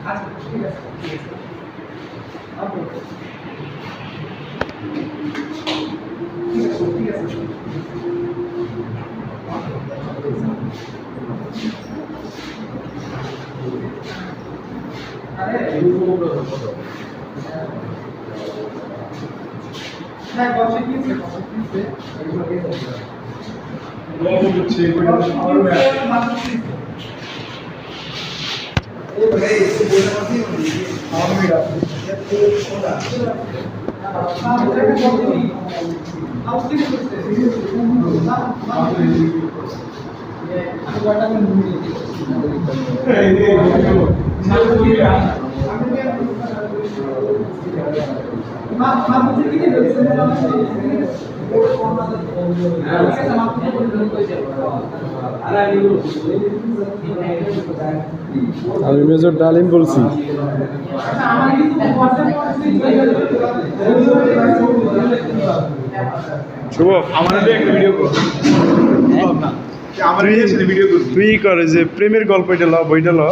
আচ্ছা ঠিক আছে ঠিক আছে ঠিক আছে আরে হ্যাঁ বসে কিছে এগুলো দিয়ে দাও লোক হচ্ছে এগুলো আর এই ভাই এই বলে মাসি আমি রাখি এত সোনা আমি মেজর ডালিম বলছি। শুভ আমার একটা ভিডিও কর। আমার ভিডিও কর তুই করে যে প্রেমের গল্প এটা ল বইটা ল।